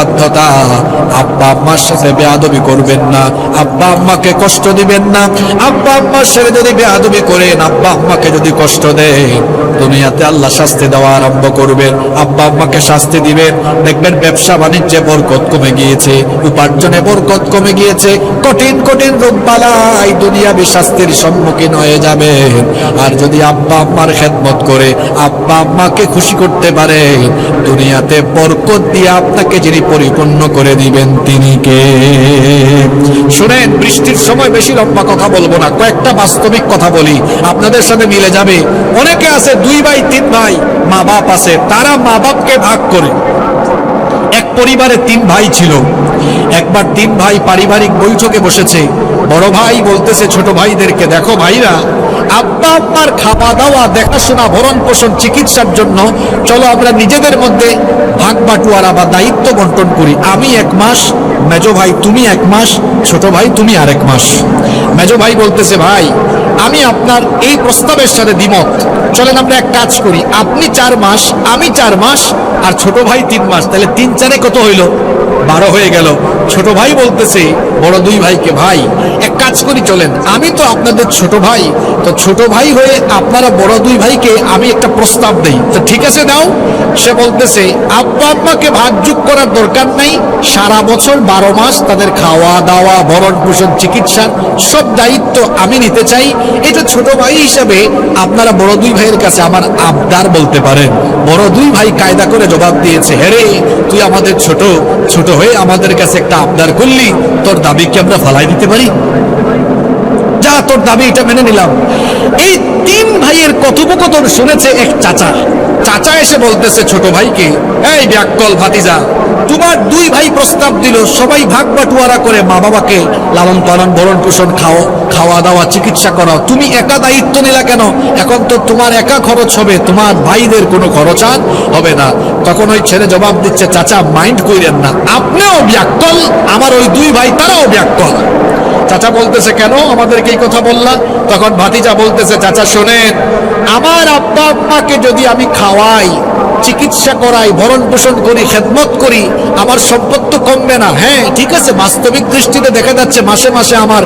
বাধ্যতা, আব্বা আম্মার সাথে বেয়াদবি করবেন না, আব্বা আম্মাকে কষ্ট দিবেন না। আব্বা আম্মার সাথে যদি বেয়াদবি করেন, আব্বা আম্মাকে যদি কষ্ট দেন, দুনিয়াতে আল্লাহ শাস্তি দেওয়া আরম্ভ করবেন। আব্বা আম্মাকে শাস্তি দিবেন, দেখবেন ব্যবসা বাণিজ্যে বরকত কমে গিয়েছে, উপার্জনে বরকত কমে গিয়েছে, কঠিন কঠিন রোগবালাই দুনিয়াবী শাস্তির সম্মুখীন হয়ে যাবেন। আর যদি আব্বা আম্মার খেদমত করে আব্বা আম্মাকে খুশি করতে পারে, দুনিয়াতে বরকত দিয়ে আপনাকে যিনি পরিপূর্ণ করে দিবেন তিনি কে? শুনেন, বৃষ্টির সময় বেশি লম্বা কথা বলবো না, কয়েকটা বাস্তবিক কথা বলি, আপনাদের সাথে মিলে যাবে। অনেকে আছে 2 ভাই 3 ভাই, মা বাপ আছে, তারা মা বাপকে ভাগ করে। এক পরিবারে 3 ভাই ছিল। একবার 3 ভাই পারিবারিক বৈঠকে বসেছে। বড় ভাই বলতেছে ছোট ভাইদেরকে, দেখো ভাইরা, আব্বা আম্মার খাওয়া দাওয়া, দেখাশোনা, ভরণ পোষণ, চিকিৎসার জন্য চলো আমরা নিজেদের মধ্যে ভাগ বাটোয়ারা বা দায়িত্ব বন্টন করি। আমি 1 মাস, মেজো ভাই তুমি 1 মাস, ছোট ভাই তুমি আর 1 মাস। মেজো ভাই বলতেছে, ভাই আমি আপনার এই প্রস্তাবের সাথে দ্বিমত, চলেন আমরা এক কাজ করি, আপনি 4 মাস, আমি 4 মাস, আর ছোট ভাই 3 মাস, তাহলে 3 4 কত হইল? 12 হয়ে গেল। ছোট ভাই বলতেছে বড় 2 ভাইকে, ভাই এক কাজ করি, চলেন, আমি তো আপনাদের ছোট ভাই, তো ছোট ভাই হয়ে আপনারা বড় 2 ভাইকে আমি একটা প্রস্তাব দেই, তো ঠিক আছে দাও। সে বলতেছে, আব্বা আম্মাকে ভাগযোগ করার দরকার নাই, সারা বছর 12 মাস তাদের খাওয়া দাওয়া, ভরণ পোষণ, চিকিৎসার সব দায়িত্ব আমি নিতে চাই। এটা ছোট ভাই হিসেবে আপনারা বড় 2 ভাইয়ের কাছে আমার আবদার বলতে পারেন। বড় 2 ভাই কায়দা করে জবাব দিয়েছে, হ্যাঁ রে, তুই আমাদের ছোট হয়ে আমাদের কাছে একটা আবদার করলি, তোর দাবি কি আমরা ফালাই দিতে পারি? যা, তোর দাবি এটা মেনে নিলাম। এই 3 ভাইয়ের কথোপকথন শুনেছে এক চাচা। চাচা এসে বলতেছে ছোট ভাইকে, এই ব্যাককল ভাতিজা, তোমার 2 ভাই প্রস্তাব দিল সবাই ভাগ বাটোয়ারা করে মা বাবাকে লালন পালন, ভরণ পোষণ, খাওয়া দাওয়া, চিকিৎসা করাও, তুমি একা দায়িত্ব নিলা কেন? এখন তো তোমার একা খরচ হবে, তোমার ভাইদের কোনো খরচ আর হবে না। তখন ওই ছেলে জবাব দিচ্ছে, চাচা মাইন্ড কইরেন না, আপনিও ব্যাককল, আমার ওই 2 ভাই তারাও ব্যাককল। চাচা বলতেছে, কেন আমাদেরকে এই কথা বললা? তখন ভাতিজা বলতেছে, চাচা শোনেন, আমার আব্বা আম্মাকে যদি আমি খাওয়াই, চিকিৎসা করাই, ভরণ পোষণ করি, খেদমত করি, আমার সম্পদ তো কমবে না। হ্যাঁ ঠিক আছে, বাস্তবিক দৃষ্টিতে দেখা যাচ্ছে মাসে মাসে আমার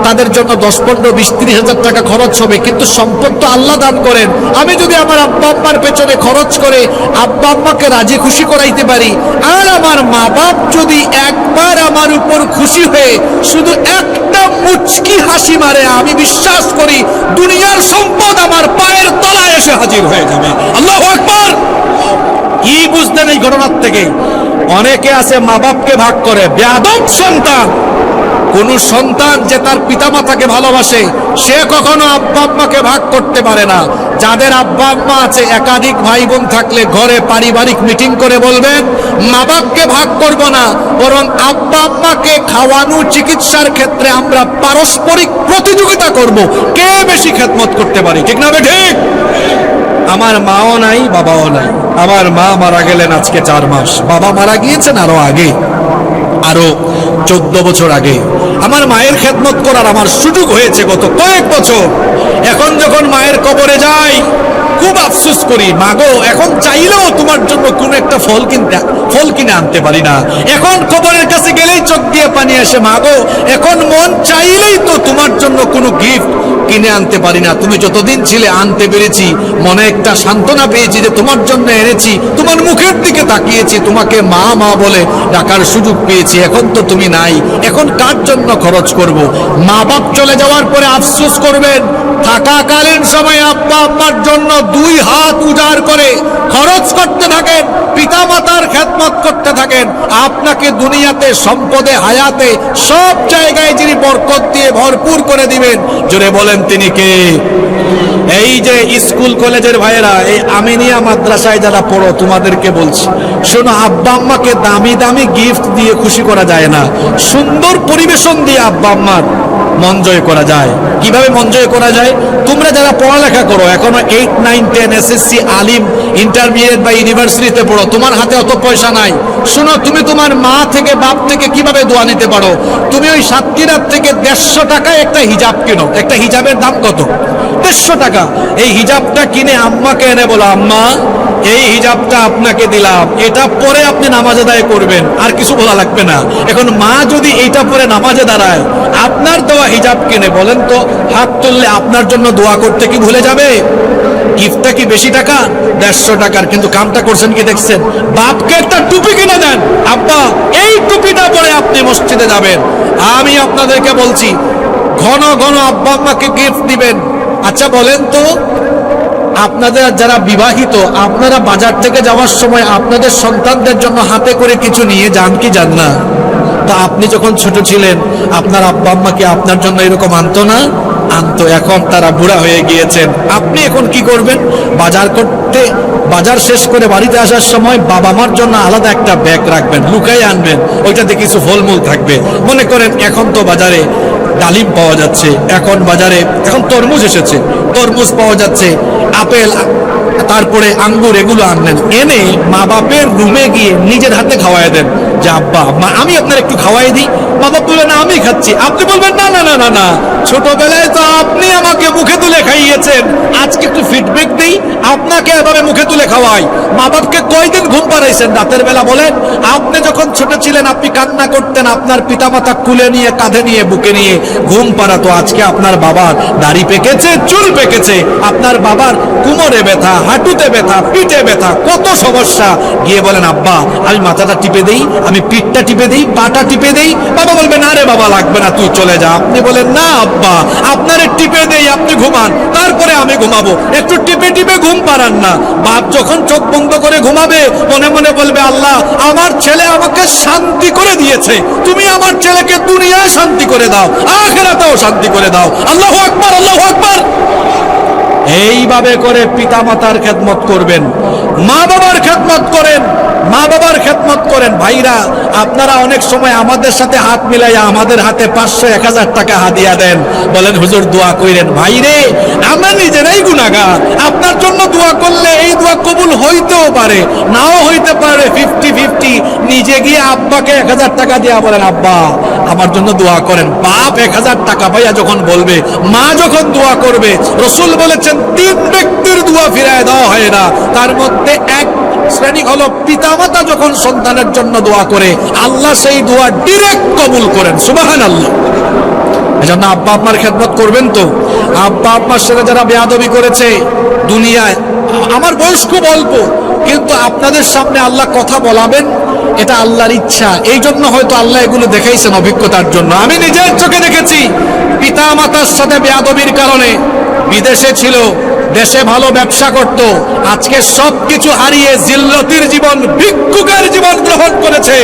তাদের জন্য 10 15 20 30 হাজার টাকা খরচ হবে, কিন্তু সম্পদ তো আল্লাহ দান করেন। আমি যদি আমার আব্বা আম্মার পেছনে খরচ করে আব্বা আম্মাকে রাজি খুশি করাইতে পারি, আর আমার মা বাপ যদি একবার আমার উপর খুশি হয়ে শুধু একটা মুচকি হাসি মারে, আমি বিশ্বাস করি দুনিয়ার সম্পদ আমার পায়ের তলায় এসে হাজির হয়ে যাবে। আল্লাহু আকবার। কি বুঝলেন এই ঘটনার থেকে? অনেকে আছে মা বাপকে ভাগ করে, বেয়াদব সন্তান। কোন সন্তান যে তার পিতামাতাকে ভালোবাসে, সে কখনো আব্বা আম্মাকে ভাগ করতে পারে না। যাদের আব্বা আম্মা আছে, একাধিক ভাই বোন থাকলে ঘরে পারিবারিক মিটিং করে বলবেন, মা বাপকে ভাগ করব না, বরং আব্বা আম্মাকে খাওয়ানো, চিকিৎসার ক্ষেত্রে আমরা পারস্পরিক প্রতিযোগিতা করব, কে বেশি খেদমত করতে পারি। ঠিক না ঠিক? আমার মাও নাই, বাবাও নাই। আমার মা মারা গেলেন আজকে 4 মাস, বাবা মারা গিয়েছেন আরো আগে, আরো 14 বছর আগে। আমার মায়ের খেদমত করার আমার সুযোগ হয়েছে গত কয়েক বছর। এখন যখন মায়ের কবরে যাই, খুব আফসোস করি, মাগো এখন চাইলেও তোমার জন্য কোন একটা ফল কিনে আনতে পারি না। এখন কবরের কাছে গেলেই চোখ দিয়ে পানি আসে, মাগো এখন মন চাইলেই তো তোমার জন্য কোনো গিফট কিনে আনতে পারি না। তুমি যতদিন ছিলে আনতে পেরেছি, মনে একটা সান্ত্বনা পেয়েছি যে তোমার জন্য এনেছি, তোমার মুখের দিকে তাকিয়েছি, তোমাকে মা মা বলে ডাকার সুযোগ পেয়েছি। এখন তো তুমি নাই, এখন কার জন্য খরচ করব? মা বাপ চলে যাওয়ার পরে আফসোস করবেন, থাকাকালীন সময় আব্বা আম্মার জন্য 2 হাত উজাড় করে খরচ করতে থাকেন, পিতা মাতার খেদমত করতে থাকেন। আপনাকে দুনিয়াতে, সম্পদে, হায়াতে, সব জায়গায় যিনি বরকত দিয়ে ভরপুর করে দিবেন, জোরে বলেন তিনি কে? এই যে স্কুল কলেজের ভাইয়েরা, এই আমিনিয়া মাদ্রাসায় যারা পড়ো, তোমাদেরকে বলছি, শোনো, আব্বা আম্মাকে দামি দামি গিফট দিয়ে খুশি করা যায় না, সুন্দর পরিবেশন দিয়ে আব্বা আম্মার মন জয় করা যায়। কিভাবে মন জয় করা যায়? তোমরা যারা পড়ালেখা করো, এখনো 8 9 10 এসএসসি, আলিম, ইন্টারমিডিয়েট বা ইউনিভার্সিটিতে পড়ো, তোমার হাতে অত পয়সা নাই। শোনো, তুমি তোমার মা থেকে, বাপ থেকে কিভাবে দোয়া নিতে পারো? তুমি ওই সাতক্ষীরার থেকে 150 টাকায় একটা হিজাব কিনো। একটা হিজাবের দাম কত? 150 টাকা। এই হিজাবটা কিনে আম্মাকে এনে বলো, আম্মা এই হিজাবটা আপনাকে দিলাম, এটা পরে আপনি নামাজ আদায় করবেন, আর কিছু বলা লাগবে না। এখন মা যদি এইটা পরে নামাজে দাঁড়ায়, আপনার দেওয়া হিজাব কিনে, বলেন তো হাত তুললে আপনার জন্য দোয়া করতে কি ভুলে যাবে? গিফটটা কি বেশি টাকা? 150 টাকার, কিন্তু কামটা করছেন কি দেখছেন? বাপকে একটা টুপি কিনে দেন, আব্বা এই টুপিটা পরে আপনি মসজিদে যাবেন। আমি আপনাদেরকে বলছি, ঘন ঘন আব্বা আম্মাকে গিফট দিবেন। আচ্ছা বলেন তো, আপনাদের যারা বিবাহিত, আপনারা বাজার থেকে যাওয়ার সময় আপনাদের সন্তানদের জন্য হাতে করে কিছু নিয়ে যান কি যান না? তা আপনি যখন ছোট ছিলেন, আপনার আব্বা আম্মা কি আপনার জন্য এরকম আনতো না? আনতো। এখন তারা বুড়া হয়ে গিয়েছেন, আপনি এখন কি করবেন? বাজার করতে, বাজার শেষ করে বাড়িতে আসার সময় বাবা মার জন্য আলাদা একটা ব্যাগ রাখবেন, লুকাই আনবেন, ওইটাতে কিছু ফলমূল থাকবে। মনে করেন এখন তো বাজারে ডালিম পাওয়া যাচ্ছে, এখন বাজারে এখন তরমুজ এসেছে, তরমুজ পাওয়া যাচ্ছে, আপেল, তারপরে আঙ্গুর, এগুলো আনলেন। এনে মা বাপের রুমে গিয়ে নিজের হাতে খাওয়াই দেন, যে আব্বা মা আমি আপনার একটু খাওয়াই দিই। মা বাপ বলবেন না আমি খাচ্ছি, আপনি বলবেন না না না না না, ছোটবেলায় তো আপনি আমাকে মুখে তুলে খাইয়েছেন, আজকে একটু ফিডব্যাক দিই, আপনাকে এভাবে মুখে তুলে খাওয়াই। মা বাপকে কয়দিন ঘুম পাড়াইছেন রাতের বেলা বলেন? আপনি যখন ছোট ছিলেন আপনি কান্না করতেন, আপনার পিতামাতা কুলে নিয়ে, কাঁধে নিয়ে, বুকে নিয়ে ঘুম পাড়াতো। আজকে আপনার বাবার দাড়ি পেকেছে, চুল পেকেছে, আপনার বাবার কোমরে ব্যথা, হাঁটুতে ব্যথা, পিঠে ব্যথা, কত সমস্যা। গিয়ে বলেন আব্বা আমি মাথাটা টিপে দেই, আমি পিঠটা টিপে দেই, পাটা টিপে দেই। বাবা বলবে না রে বাবা লাগবে না, তুই চলে যা। আপনি বলেন না আব্বা আপনারে টিপে দেই, আপনি ঘুমান, তারপরে আমি ঘুমাবো, একটু টিপে টিপে ঘুম পাড়ান না। বাপ যখন চোখ বন্ধ করে ঘুমাবে মনে মনে বলবে, আল্লাহ আমার ছেলে আমাকে শান্তি করে দিয়েছে, তুমি আমার ছেলেকে দুনিয়ায় শান্তি করে দাও, আখিরাতেও শান্তি করে দাও। আল্লাহু আকবার, আল্লাহু আকবার। এইভাবে করে পিতা মাতার খেদমত করবেন, মা বাবার খেদমত করেন, মা বাবার খেদমত করেন। ভাইরা আপনারা অনেক সময় আমাদের সাথে হাত মিলাইয়া আমাদের হাতে 500-1000 টাকা হাদিয়া দেন, বলেন হুজুর দোয়া কইরেন। ভাইরে আমরা নিজেরাই গুনাহগার, আপনার জন্য দোয়া করলে এই দোয়া কবুল হইতেও পারে, নাও হইতে পারে, 50-50। নিজে গিয়ে আব্বাকে 1000 টাকা দিয়া বলেন আব্বা আমার জন্য দোয়া করেন। বাপ 1000 টাকা পাইয়া যখন বলবে, মা যখন দোয়া করবে, রাসূল বলেছেন 3 ব্যক্তির দোয়া ফিরায় দেওয়া হয় না, তার মধ্যে এক শ্রেণী হলো পিতামাতা যখন সন্তানের জন্য দোয়া করে, আল্লাহ সেই দোয়া ডাইরেক্ট কবুল করেন। সুবহানাল্লাহ। এজন্য আব্বা আম্মার খেদমত করবেন তো। আব্বা আম্মার সাথে যারা বেয়াদবি করেছে দুনিয়ায়, আমার বয়স খুব অল্প, কিন্তু আপনাদের সামনে আল্লাহ কথা বলাবেন, এটা আল্লাহর ইচ্ছা। এই জন্য হয়তো আল্লাহ এগুলো দেখাইছেন অভিজ্ঞতার জন্য। আমি নিজের চোখে দেখেছি পিতা মাতার সাথে বেয়াদবির কারণে বিদেশে ছিল, দেশে ভালো ব্যবসা করত, আজকে সবকিছু হারিয়ে জিল্লতির জীবন, ভিক্ষুকের জীবন গ্রহণ করেছে।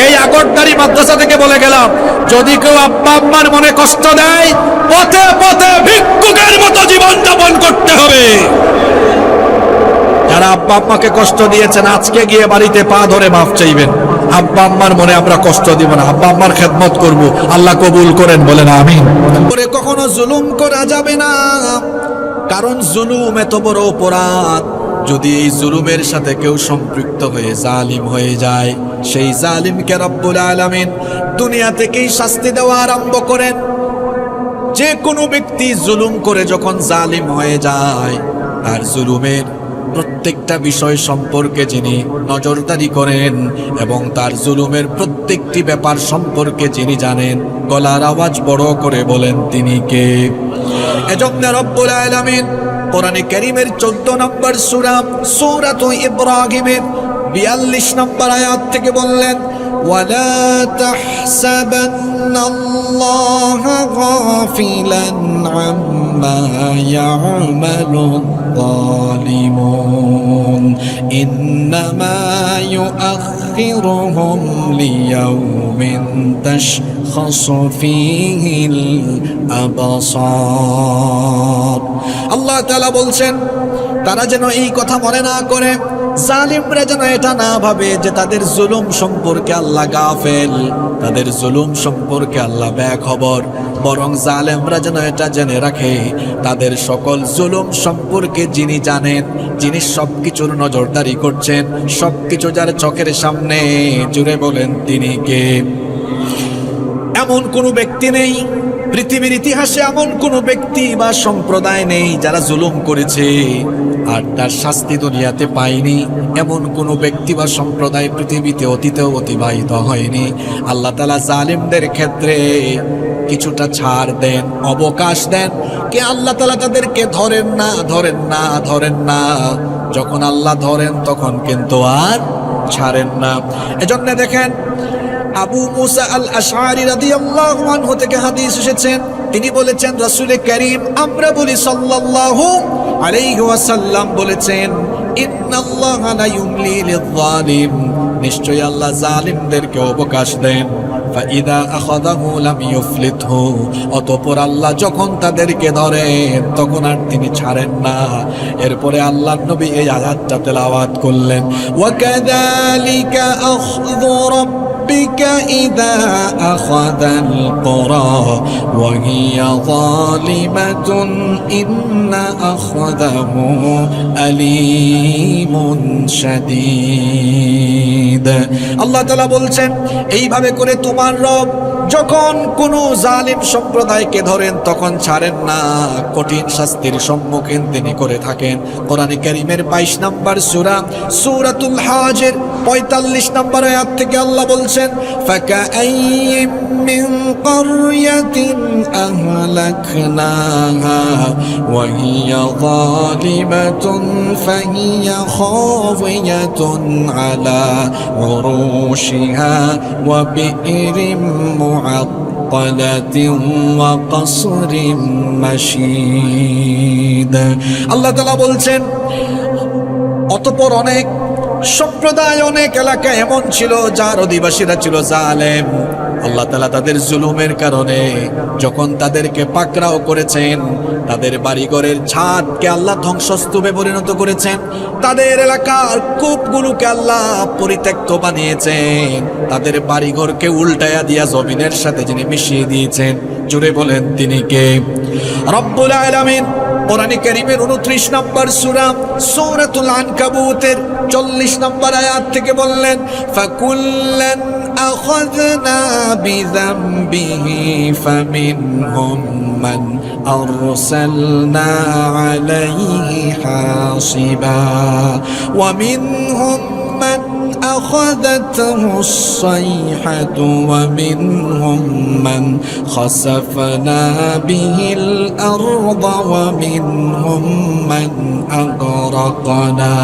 এই আগরদারি মাদ্রাসা থেকে বলে গেলাম, যদি কেউ আব্বা আম্মার মনে কষ্ট দেয়, পথে পথে ভিক্ষুকের মতো জীবন যাপন করতে হবে। যারা আব্বা আম্মাকে কষ্ট দিয়েছেন আজকে গিয়ে বাড়িতে পা ধরে মাফ চাইবেন। আব্বা আম্মার মনে আমরা কষ্ট দিব না, আব্বা আম্মার খেদমত করব, আল্লাহ কবুল করেন, বলেন আমিন। পরে কখনো জুলুম করা যাবে না, কারণ জুলুম এত বড় অপরাধ। যদি এই জুলুমের সাথে কেউ সম্পৃক্ত হয়ে জালিম হয়ে যায়, সেই জালিমকে রব্বুল আলামিন দুনিয়া থেকেই শাস্তি দেওয়া আরম্ভ করেন। যে কোনো ব্যক্তি জুলুম করে যখন জালিম হয়ে যায়, তার জুলুমের প্রত্যেকটা বিষয় সম্পর্কে যিনি নজরদারি করেন এবং তার জুলুমের প্রত্যেকটি ব্যাপার সম্পর্কে যিনি জানেন, গলার আওয়াজ বড় করে বলেন তিনি কে? এজন্য রব্বুল আলামিন কোরআনে কারীমের 14 নম্বর সূরা সূরাত ইব্রাহিমের 42 নম্বর আয়াত থেকে বললেন, ওয়ালা তাহসাবান্নাল্লাহা গাফিলান আম্মা ইয়া'মালুয যালিমুন ইন্নামা ইউআখিরুহুম লিয়াউমিন তাশখাসু ফীহিল আবসার। আল্লাহ তাআলা বলছেন, তারা যেন এই কথা মনে না করে, জালিমরা যেন এটা না ভাবে যে তাদের জুলুম সম্পর্কে আল্লাহ গাফেল, তাদের জুলুম সম্পর্কে আল্লাহ বেখবর। বরং জালেমরা যেন এটা জেনে রাখে, তাদের সকল জুলুম সম্পর্কে যিনি জানেন, যিনি সবকিছুর নজরদারি করছেন, সবকিছু যার চোখের সামনে, জুড়ে বলেন তিনি কে? এমন কোনো ব্যক্তি নেই পৃথিবীর ইতিহাসে এমন কোন ব্যক্তি বা সম্প্রদায় নেই যারা জুলুম করেছে আর তার শাস্তি দুনিয়াতে পায়নি। এমন কোন ব্যক্তি বা সম্প্রদায় পৃথিবীতে অতীতেও অতিবাহিত হয়নি। আল্লাহ তাআলা জালিমদের ক্ষেত্রে কিছুটা ছাড় দেন, অবকাশ দেন, কে আল্লাহ তাআলা তাদেরকে ধরেন না। যখন আল্লাহ ধরেন তখন কিন্তু আর ছাড়েন না। এজন্য দেখেন আবু মুসা আল আশআরী রাদিয়াল্লাহু আনহু থেকে হাদিস এসেছেন, তিনি বলেছেন রাসূল করিম আমরা বলি সাল্লাল্লাহু আলাইহি ওয়াসাল্লাম বলেছেন, ইন্নাল্লাহা লা ইউমলি লিয-যালিম, নিশ্চয়ই আল্লাহ জালিমদেরকে অবকাশ দেন। ফাইদা আখাযাহু লাম ইউফলিতহু, অতঃপর আল্লাহ যখন তাদেরকে ধরেন তখন আর তিনি ছাড়েন না। এরপরে আল্লাহর নবী এই আয়াতটা তেলাওয়াত করলেন, ওয়া কাযালিকা আখযু ربك إذا أخذ القرى وهي ظالمة إن أخذه أليم شديد। আল্লাহ তাআলা বলছেন এইভাবে করে তোমার রব যখন কোন জালিম সম্প্রদায়কে ধরেন তখন ছাড়েন না, কঠিন শাস্তির সম্মুখীন তিনি করে থাকেন। কোরআনে কারীমের 22 নম্বর সূরা সূরাতুল হাজের 45 নম্বর আয়াত থেকে আল্লাহ বলছেন, ফাকাআইয়িম মিন ক্বরয়াতিন আহলাকনাহা ওয়া হিয়া যালিমাতুন ফাহিয়া খাওয়িয়াতুন আলা উরুশিহা ওয়া বি'রিম মুআত্তালাতিন ওয়া কসরিম মাশীদ। আল্লাহ তাআলা বলছেন অতঃপর অনেক সম্প্রদায়, অনেক এলাকা এমন ছিল যার অধিবাসীরা ছিল জালেম। আল্লাহ তাআলা তাদের জুলুমের কারণে যখন তাদেরকে পাকড়াও করেছেন, তাদের বাড়িঘরের ছাদকে আল্লাহ ধ্বংসস্তূপে পরিণত করেছেন, তাদের এলাকার কূপগুলোকে আল্লাহ পরিত্যক্ত বানিয়েছেন, তাদের বাড়িঘরকে উল্টায়া দিয়া জমিনের সাথে যিনি মিশিয়ে দিয়েছেন, জুড়ে বলেন তিনি কে? রব্বুল আলামিন কোরআনে কারীমের 29 নম্বর সূরা সূরাতুল আনকাবুতের 40 নম্বর আয়াত থেকে বললেন, ফাকুল্লান আখাযনা বিযামবিহি ফামিনহুম মান আরসালনা আলাইহি হাসিবা ওয়া মিনহুম মান أخذته الصيحة ومنهم من خسفنا به الأرض ومنهم من أغرقنا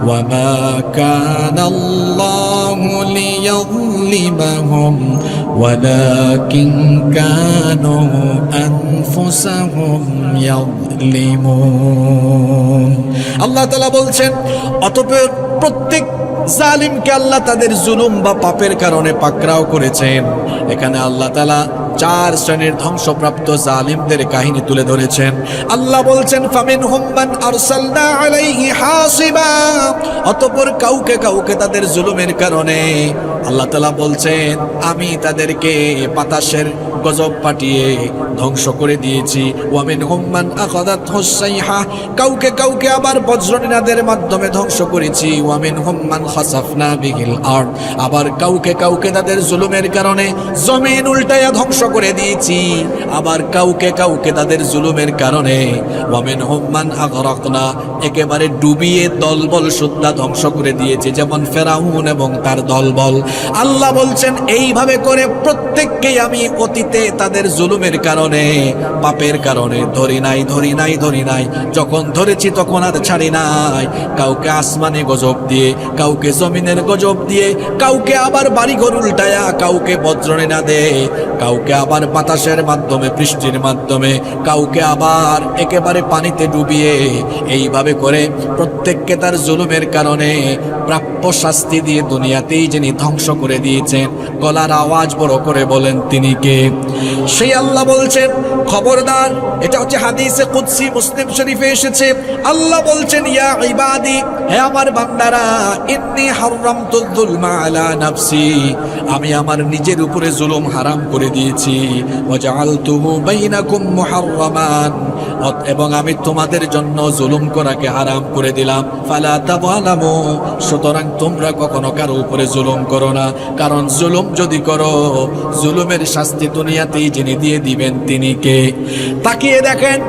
وما كان الله ليظلمهم ولكن كانوا أنفسهم يظلمون। الله تعالى বলছেন অতঃপর প্রত্যেক জালিমকে আল্লাহ তাদের জুলুম বা পাপের কারণে পাকড়াও করেছেন। এখানে আল্লাহ তাআলা 4 শ্রেণীর ধ্বংসপ্রাপ্ত জালিমদের কাহিনী তুলে ধরেছেন। আল্লাহ বলছেন ফামিনহুম মান আরসালনা আলাইহি হাসিবা, অতঃপর কাউকে তাদের জুলুমের কারণে আল্লাহ তাআলা বলছেন আমি তাদেরকে বাতাসের গজব পাঠিয়ে ধ্বংস করে দিয়েছি। ওয়া মিনহুম মান আখাযাতহুস সাইহা, কাউকে আবার বজ্রনিনাদের মাধ্যমে ধ্বংস করেছি। ওয়া মিনহুম মান খাসাফনা বিহিল আরদ, আবার কাউকে তাদের জুলুমের কারণে জমিন উল্টায়া ধ্বংস করে দিয়েছি। আবার কাউকে তাদের জুলুমের কারণে ওয়া মিনহুম মান আগরাকনা, একেবারে ডুবিয়ে দলবল সুদ্ধা ধ্বংস করে দিয়েছে, যেমন ফেরাউন এবং তার দলবল। আল্লাহ বলছেন এইভাবে করে প্রত্যেককেই আমি অতীতে তাদের জুলুমের কারণে পাপের কারণে ধরি নাই, যখন ধরেছি তখন আর ছাড়ি নাই। কাউকে আসমানে গজব দিয়ে, কাউকে জমিনের গজব দিয়ে, কাউকে আবার বাড়িঘর উল্টায়া, কাউকে বজ্রনিনা দে, কাউকে আবার বাতাসের মাধ্যমে, বৃষ্টির মাধ্যমে, কাউকে আবার একেবারে পানিতে ডুবিয়ে, এইভাবে করে প্রত্যেককে তার জুলুমের কারণে প্রাপ্য শাস্তি দিয়ে দুনিয়াতেই যিনি ধ্বংস করে দিয়েছেন। গলার আওয়াজ বড় করে বলেন তিনি কে? সেই আল্লাহ বলছেন খবরদার, এটা হচ্ছে হাদিসে কুদসি, মুসলিম শরীফে এসেছে। আল্লাহ বলছেন ইয়া ইবাদি, হে আমার বান্দারা, ইন্নী হারামতুল যুলমা আলা নাফসি, আমি আমার নিজের উপরে জুলুম হারাম করে দিয়েছি। দিয়েছি, ওয়াজআলতুহু বাইনাকুম মুহাররামান, এবং আমি তোমাদের জন্য জুলুম করাকে হারাম করে দিলাম। ফালা তাযালামু, সুতরাং তোমরা কখনো কারো উপরে জুলুম করো না, কারণ জুলুম যদি করো জুলুমের শাস্তি দুনিয়াতেই যিনি দিয়ে দিবেন তিনি কে? তাকিয়ে দেখেন,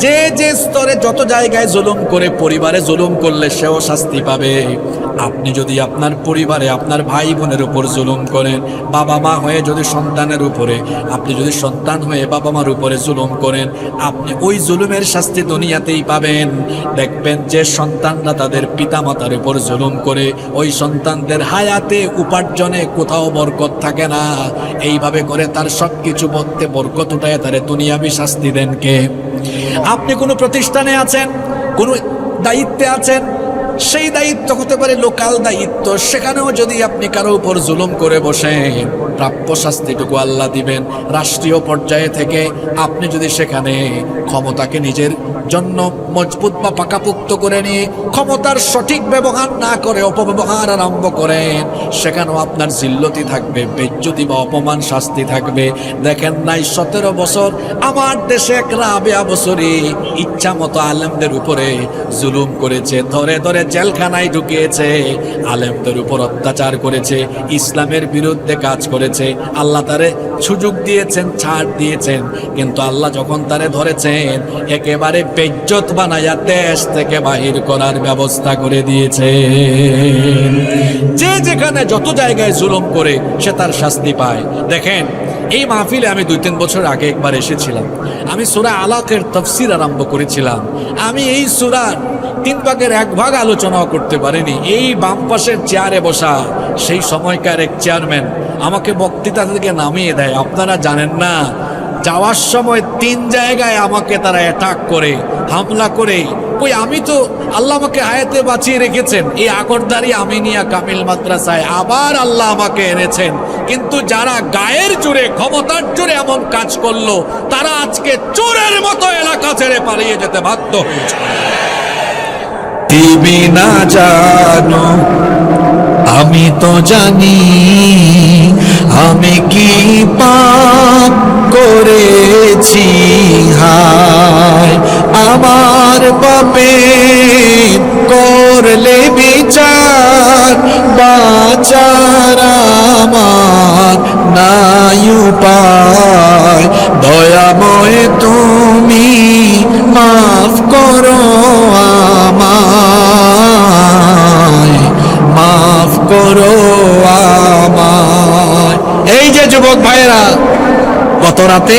যে যে স্তরে যত জায়গায় জুলুম করে, পরিবারে জুলুম করলে সেও শাস্তি পাবে। আপনি যদি আপনার পরিবারে আপনার ভাই বোনের উপর জুলুম করেন, বাবা মা হয়ে যদি সন্তানের উপরে, আপনি যদি সন্তান হয়ে বাবা মার উপরে জুলুম করেন, আপনি ওই জুলুমের শাস্তি দুনিয়াতেই পাবেন। দেখবেন যে সন্তানরা তাদের পিতা মাতার উপর জুলুম করে, ওই সন্তানদের হায়াতে উপার্জনে কোথাও বরকত থাকে না। এইভাবে করে তার সবকিছু মধ্যে বরকত উঠায় তারে দুনিয়াবি শাস্তি দেন কে? আপনি কোনো প্রতিষ্ঠানে আছেন, কোনো দায়িত্বে আছেন, সেই দায়িত্ব হতে পারে লোকাল দায়িত্ব, সেখানেও যদি আপনি কারো উপর জুলুম করে বসেন, প্রাপ্য শাস্তিটুকু আল্লাহ দিবেন। রাষ্ট্রীয় পর্যায়ে থেকে আপনি যদি সেখানে ক্ষমতাকে নিজের জন্য মজবুত বা পাকাপোক্ত করে নিয়ে ক্ষমতার সঠিক ব্যবহার না করে অপব্যবহার আরম্ভ করেন, সেখানেও আপনার জিল্লতি থাকবে, বেজ্জতি বা অপমান শাস্তি থাকবে। দেখেন নাই 17 বছর আমার দেশে এক রাবেয়া বছরী ইচ্ছা মতো আলেমদের উপরে জুলুম করেছে, ধরে ধরে জেলখানায় ঢুকিয়েছে, আলেমদের উপর অত্যাচার করেছে, ইসলামের বিরুদ্ধে কাজ করেছে। আল্লাহ তারে সুযোগ দিয়েছেন, ছাড় দিয়েছেন, কিন্তু আল্লাহ যখন তারে ধরেছেন একেবারে বেজ্জত বানায়া দেশ থেকে বাহির করার ব্যবস্থা করে দিয়েছে। যে যেখানে যত জায়গায় জুলুম করে সে তার শাস্তি পায়। দেখেন, এই মাহফিলে আমি 2-3 বছর আগে একবার এসেছিলাম, আমি সূরা আলাকের তাফসীর আরম্ভ করেছিলাম। আমি এই সূরার 3 ভাগের 1 ভাগ আলোচনাও করতে পারিনি। এই বাম পাশের চেয়ারে বসা সেই সময়কার এক চেয়ারম্যান আমাকে বক্তৃতা থেকে নামিয়ে দেয়। আপনারা জানেন না, যাওয়ার সময় 3 জায়গায় আমাকে তারা অ্যাটাক করে, হামলা করে। কই আমি তো, আল্লাহ আমাকে হায়াতে বাঁচিয়ে রেখেছেন এই আগরদারি আমিনিয়া কামিল মাদ্রাসায়, আবার আল্লাহ আমাকে এনেছেন, কিন্তু যারা গায়ের জোরে ক্ষমতার জোরে এমন কাজ করলো, তারা আজকে চোরের মতো এলাকা ছেড়ে পালিয়ে যেতে বাধ্য হয়েছে। তুমি না জানো, আমি তো জানি, আমি কি পাপ করেছি, হায় আমার পাপে করলে বিচার, বাঁচার আমার নাই উপায়, দয়াময় তুমি মাফ করো আমায়, মাফ করো আমায়। এই যে যুবক ভাইয়েরা, গত রাত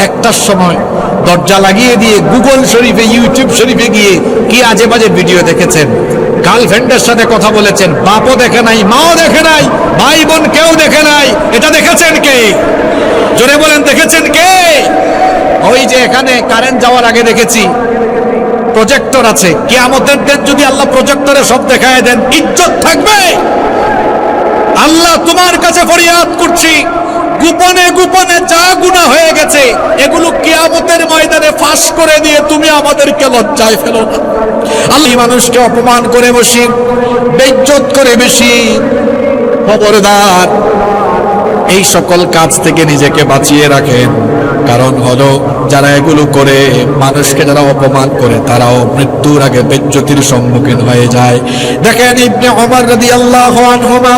1টার সময় দরজা লাগিয়ে দিয়ে গুগল শরীফে, ইউটিউব শরীফে গিয়ে কি আজে বাজে ভিডিও দেখেছেন। গার্লফ্রেন্ডের সাথে কথা বলেছেন, বাপও দেখে নাই, মাও দেখে নাই, ভাই বোন কেউ দেখে নাই। এটা দেখেছেন কে? জোরে বলেন, দেখেছেন কে? ওই যে এখানে কারেন্ট যাওয়ার আগে দেখেছি প্রজেক্টর আছে। কিয়ামতের দিন যদি আল্লাহ প্রজেক্টরে সব দেখায় দেন, ইজ্জত থাকবে? আল্লাহ তোমার কাছে ফরিয়াদ করছি, গোপনে গোপনে যা গুনাহ হয়ে গেছে এগুলো কিয়ামতের ময়দানে ফাঁস করে দিয়ে তুমি আমাদেরকে লজ্জায় ফেলো না। আল্লাহ মানুষকে অপমান করে বসি, বেইজ্জত করে বেশি, খবরদার এই সকল কাজ থেকে নিজেকে বাঁচিয়ে রাখেন। কারণ হলো, যারা এগুলো করে, মানুষকে যারা অপমান করে, তারাও মৃত্যুর আগে বেজ্জতির সম্মুখীন হয়ে যায়। দেখেন, ইবনে ওমর রাদিয়াল্লাহু আনহুমা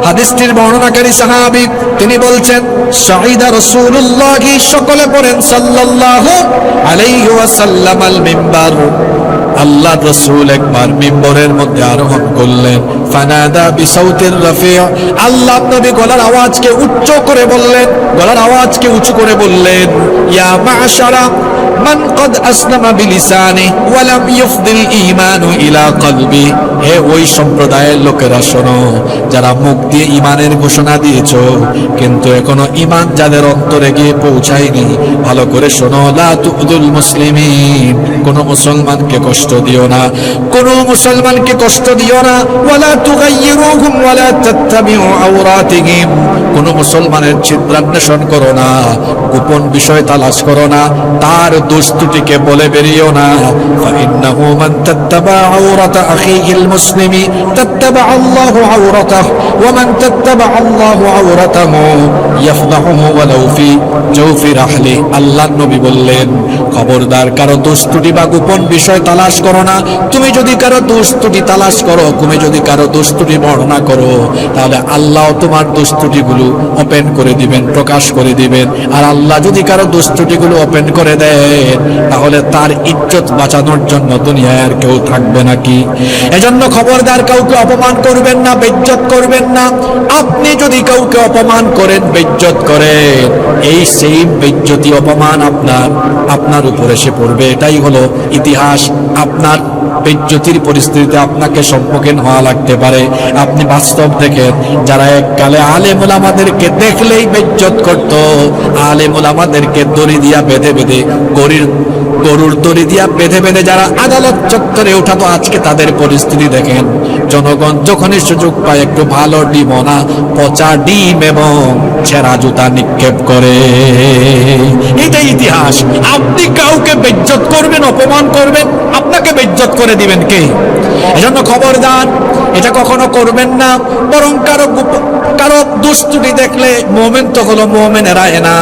হাদিসটির বর্ণনাকারী সাহাবী, তিনি বলছেন, শাহিদা রাসূলুল্লাহ, সকলে পড়েন সাল্লাল্লাহু আলাইহি ওয়াসাল্লাম আল মিম্বার, আল্লাহ রাসূল একবার মিম্বরের মধ্যে আরোহণ করলেন। ফানাদা বিসাউতির রাফি', আল্লাহ নবী গলার আওয়াজকে উচ্চ করে বললেন, গলার আওয়াজকে উঁচু করে বললেন, ইয়া মা'শারা মান কদ আসলামা বিলিসানি ওয়া লাম ইফদিল ঈমানু ইলা কলবি, হে ওই সম্প্রদায়ের লোকেরা শোনো, যারা মুখ দিয়ে ঈমানের ঘোষণা দিয়েছো কিন্তু এখনো ঈমান যাদের অন্তরে গিয়ে পৌঁছায়নি, ভালো করে শোনো, লা তু'দুল মুসলিমিন, কোন মুসলমানকে কষ্ট দিও না, কোন মুসলমানকে কষ্ট দিও না, ওয়ালা তুগাইয়িরুহুম ওয়ালা তাত্তাবিউ আওরাতিহিম, কোন মুসলমানের ছিদ্রান্বেষণ করো না, গোপন বিষয় তালাশ করো না, তার কারো দোষ ত্রুটিকে বলে বেরিও না। ফাইন্নাহু মান তাত্তাবা আওরাতা আখিহিল মুসলিমি তাত্তাবা আল্লাহু আওরাতাহু ওয়া মান তাত্তাবা আল্লাহু আওরাতাহু ইয়াফদাহুহু ওয়ালাউ ফি জাওফি রাহলি। আল্লাহর নবী বললেন, খবরদার কারো দোষ ত্রুটি বা গোপন বিষয় তালাশ করো না। তুমি যদি কারো দোষ ত্রুটি তালাশ করো, তুমি যদি কারো দোষ ত্রুটি বর্ণনা করো, তাহলে আল্লাহ তোমার দোষ ত্রুটিগুলো ওপেন করে দিবেন, প্রকাশ করে দিবেন। আর আল্লাহ যদি কারো দোষ ত্রুটিগুলো ওপেন করে দেন, তাহলে তার ইজ্জত বাঁচানোর জন্য দুনিয়ায় আর কেউ থাকবে নাকি? এজন্য খবরদার কাউকে অপমান করবেন না, বেইজ্জত করবেন না। আপনি যদি কাউকে অপমান করেন, বেইজ্জত করেন, এই সেই বেইজ্জতি অপমান আপনার উপরে এসে পড়বে। এটাই হলো ইতিহাস। আপনার বেইজ্জতির পরিস্থিতিতে আপনাকে সম্মুখীন হওয়া লাগতে পারে। আপনি বাস্তব দেখেন, যারা এককালে আলেম ওলামাদেরকে দেখলেই বেইজ্জত করত, আলেম ওলামাদেরকে দড়ি দিয়া বেঁধে বেঁধে, গরুর দড়ি দিয়া বেঁধে বেঁধে যারা আদালত চত্বরে ওঠাতো, আজকে তাদের পরিস্থিতি দেখেন। জনগণ যখনই সুযোগ পায় একটু ভালো ডিমনা, পচা ডিম এবং ছেঁড়া জুতা নিক্ষেপ করে। এটাই ইতিহাস। আপনি কাউকে বেইজ্জত করবেন, অপমান করবেন, আপনাকে বেইজ্জত করে দিবেন কে? এজন্য খবরদার, এটা কখনো করবেন না। বরং কারো দুষ্টুটি দেখলে, মুমিন তো হলো মুমিনেরা না,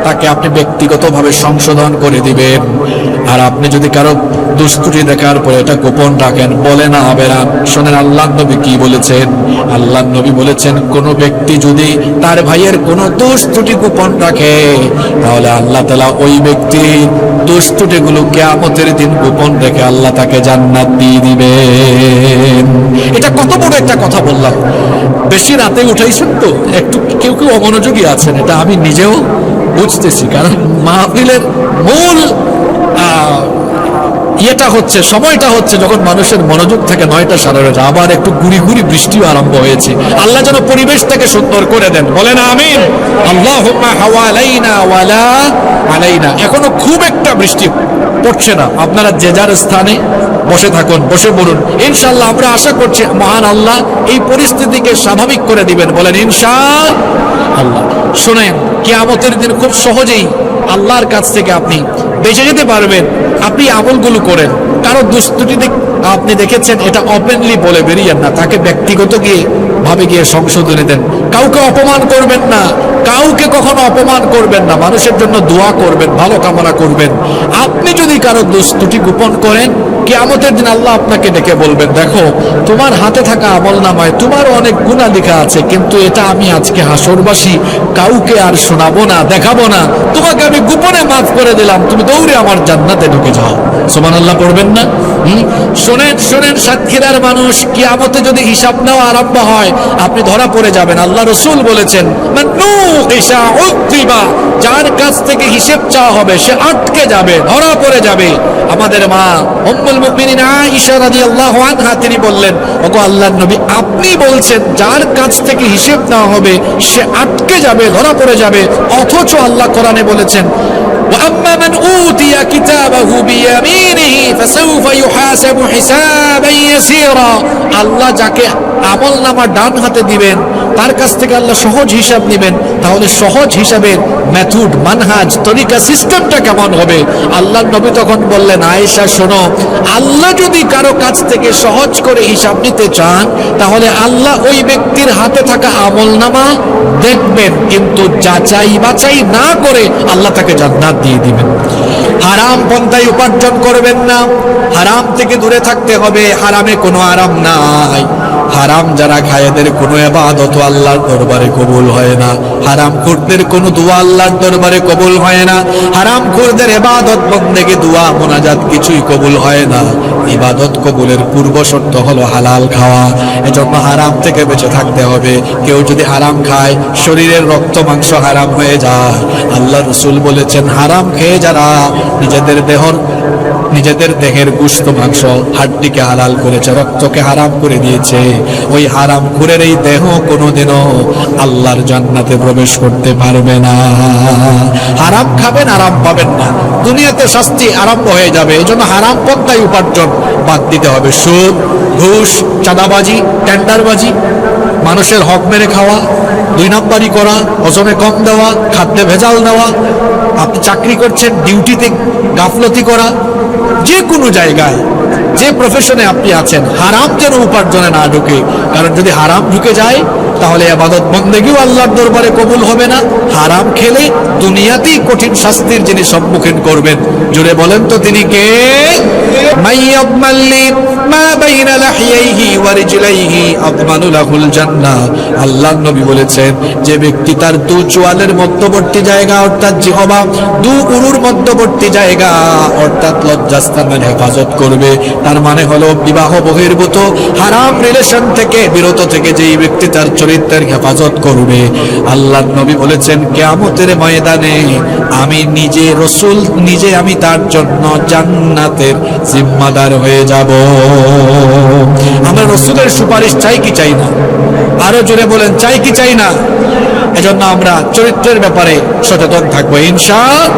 তাকে আপনি ব্যক্তিগতভাবে সংশোধন করে দিবেন। আর আপনি যদি কারো দুষ্টুটি দেখার পরে এটা গোপন রাখেন, বলে না হবে না। শোনেন আল্লাহর নবী কি বলেছেন। আল্লাহর নবী বলেছেন, কোন ব্যক্তি যদি তার ভাইয়ের কোন দোষ ত্রুটি গোপন রাখে, তাহলে আল্লাহ তাআলা ওই ব্যক্তির দোষ ত্রুটিগুলো কিয়ামতের দিন গোপন রেখে আল্লাহ তাকে জান্নাত দিয়ে দিবেন। এটা কত বড় একটা কথা বললাম। বেশি রাতে উঠাইছেন তো, একটু কেউ কেউ অমনোযোগী আছেন, এটা আমি নিজেও বুঝতেছি। কারণ মাহফিলের মূল সময়টা হচ্ছে যখন মানুষের মনোযোগ থাকে 9টা সাড়ে 9টা। আবার একটু গুড়ি গুড়ি বৃষ্টিও আরম্ভ হয়েছে। আল্লাহ যেন পরিবেশটাকে সুন্দর করে দেন, বলেন আমিন। আল্লাহুম্মা হাওয়ালাইনা ওয়ালা আলাইনা। এখনো খুব একটা বৃষ্টি পড়ছে না। আপনারা যে যার স্থানে বসে থাকুন, বসে পড়ুন। ইনশাআল্লাহ আমরা আশা করছি মহান আল্লাহ এই পরিস্থিতিকে স্বাভাবিক করে দিবেন, বলেন ইনশাআল্লাহ। শোনেন, কিয়ামতের দিন খুব সহজেই আল্লাহর কাছ থেকে আপনি বেঁচে যেতে পারবেন। আপনি আমলগুলো করেন। কারো দুষ্টুটি আপনি দেখেছেন, এটা ওপেনলি বলে বেরিয়েন না, তাকে ব্যক্তিগত ভাবে গিয়ে সংশোধনে দেন। কাউকে অপমান করবেন না, কাউকে কখনো অপমান করবেন না। মানুষের জন্য দোয়া করবেন, ভালো কামনা করবেন। আপনি যদি কারো দুষ্টুটি গোপন করেন, কিয়ামতের দিন আল্লাহ আপনাকে ডেকে বলবেন, দেখো তোমার হাতে থাকা আমলনামায় তোমার অনেক গুনাহ লেখা আছে, কিন্তু এটা আমি আজকে হাসরবাসী কাউকে আর শোনাবো না, দেখাবো না। তোমাকে আমি গোপনে মাফ করে দিলাম, তুমি দৌড়ে আমার জান্নাতে ঢুকে যাও। সুবহানাল্লাহ পড়বেন না? শোনেন সাতক্ষীরার মানুষ, কিয়ামতে যদি হিসাব নেওয়া আরম্ভ হয়, আপনি ধরা পড়ে যাবেন। আল্লাহ রাসূল বলেছেন, যার কাছ থেকে হিসেব চাওয়া হবে সে আটকে যাবে, ধরা পড়ে যাবে। আমাদের মা উম্মুল মুমিনিন আয়েশা রাদিয়াল্লাহু আনহা তিনি বললেন, ওগো আল্লাহর নবী, আপনি বলছেন যার কাছ থেকে হিসেব নেওয়া হবে সে আটকে যাবে, ধরা পড়ে যাবে, অথচ আল্লাহ কোরআনে বলেছেন, وأما من أوتي كتابه بيمينه فسوف يحاسب حسابا يسيرا। আল্লাহ যাকে আমলনামা ডান হাতে দিবেন, তার কাছ থেকে আল্লাহ সহজ হিসাব নেবেন। তাহলে সহজ হিসাবের মেথড, মানহাজ, তরিকা, সিস্টেমটা কেমন হবে? আল্লাহর নবী তখন বললেন, আয়েশা শোনো, আল্লাহ যদি কারো কাছ থেকে সহজ করে হিসাব নিতে চান, তাহলে আল্লাহ ওই ব্যক্তির হাতে থাকা আমলনামা দেখবেন, কিন্তু যাচাই বাছাই না করে আল্লাহ তাকে জান্নাত দিয়ে দিবেন। হারাম পন্থায় উপার্জন করবেন না, হারাম থেকে দূরে থাকতে হবে। হারামে কোনো আরাম নাই। হারাম যারা খায় এদের কোনো ইবাদত আল্লাহর দরবারে কবুল হয় না। হারাম খোরদের কোনো দোয়া আল্লাহর দরবারে কবুল হয় না। হারাম খোরদের ইবাদত, বন্দেগি, দোয়া, মোনাজাত কিছুই কবুল হয় না। ইবাদত কবুলের পূর্ব শর্ত হলো হালাল খাওয়া। এজন্য হারাম থেকে বেঁচে থাকতে হবে। কেউ যদি হারাম খায়, শরীরের রক্ত মাংস হারাম হয়ে যায়। আল্লাহ রাসূল বলেছেন, হারাম খেয়ে যারা নিজেদের দেহের গোশত, মাংস, হাড্ডিকে হালাল করেছে, রক্তকে হারাম করে দিয়েছে, ওই হারাম খুরের এই দেহ কোনোদিনও আল্লাহর জান্নাতে প্রবেশ করতে পারবে না। হারাম খাবেন, আরাম পাবেন না, দুনিয়াতে শাস্তি আরম্ভ হয়ে যাবে। এই জন্য হারাম পন্থায় উপার্জন বাদ দিতে হবে। সুদ, ঘুষ, চাঁদাবাজি, টেন্ডারবাজি, মানুষের হক মেরে খাওয়া, 2 নম্বরি করা, ওজনে কম দেওয়া, খাদ্যে ভেজাল দেওয়া, আপনি চাকরি করছেন, ডিউটিতে গাফলতি করা, যে কোনো জায়গায় যে প্রফেশনে আপনি আছেন, হারাম যেন উপার্জনে না ঢুকে। কারণ যদি হারাম ঢুকে যায় তাহলে ইবাদত বন্দেগীও আল্লাহর দরবারে কবুল হবে না। হারাম খেলে দুনিয়াতেই কঠিন শাস্তির যিনি সম্মুখীন করবেন, জুড়ে বলেন তো তিনি কে? মাইয়াবমাল্লি মা বাইনা লাহিয়াইহি ওয়া রিজলাইহি আদমানু লাহুল জান্নাহ। আল্লাহর নবী বলেছেন, যে ব্যক্তি তার দু চোয়ালের মধ্যবর্তী জায়গা অর্থাৎ জিহবা, দু উরুর মধ্যবর্তী জায়গা অর্থাৎ লজ্জাস্থানের হেফাজত করবে, তার মানে হলো বিবাহ বহির্ভূত হারাম রিলেশন থেকে বিরত থেকে যেই ব্যক্তি তার চরিত্রের হেফাজত করবে, আল্লাহর নবী বলেছেন কিয়ামতের ময়দানে আমি নিজে রসুল নিজে আমি তার জন্য জান্নাতের জিম্মাদার হয়ে যাব। আমরা রসুলের সুপারিশ চাই কি চাই না? আরো জোরে বলেন, চাই কি চাই না? এজন্য আমরা চরিত্রের ব্যাপারে সচেতন থাকবো ইনশাআল্লাহ।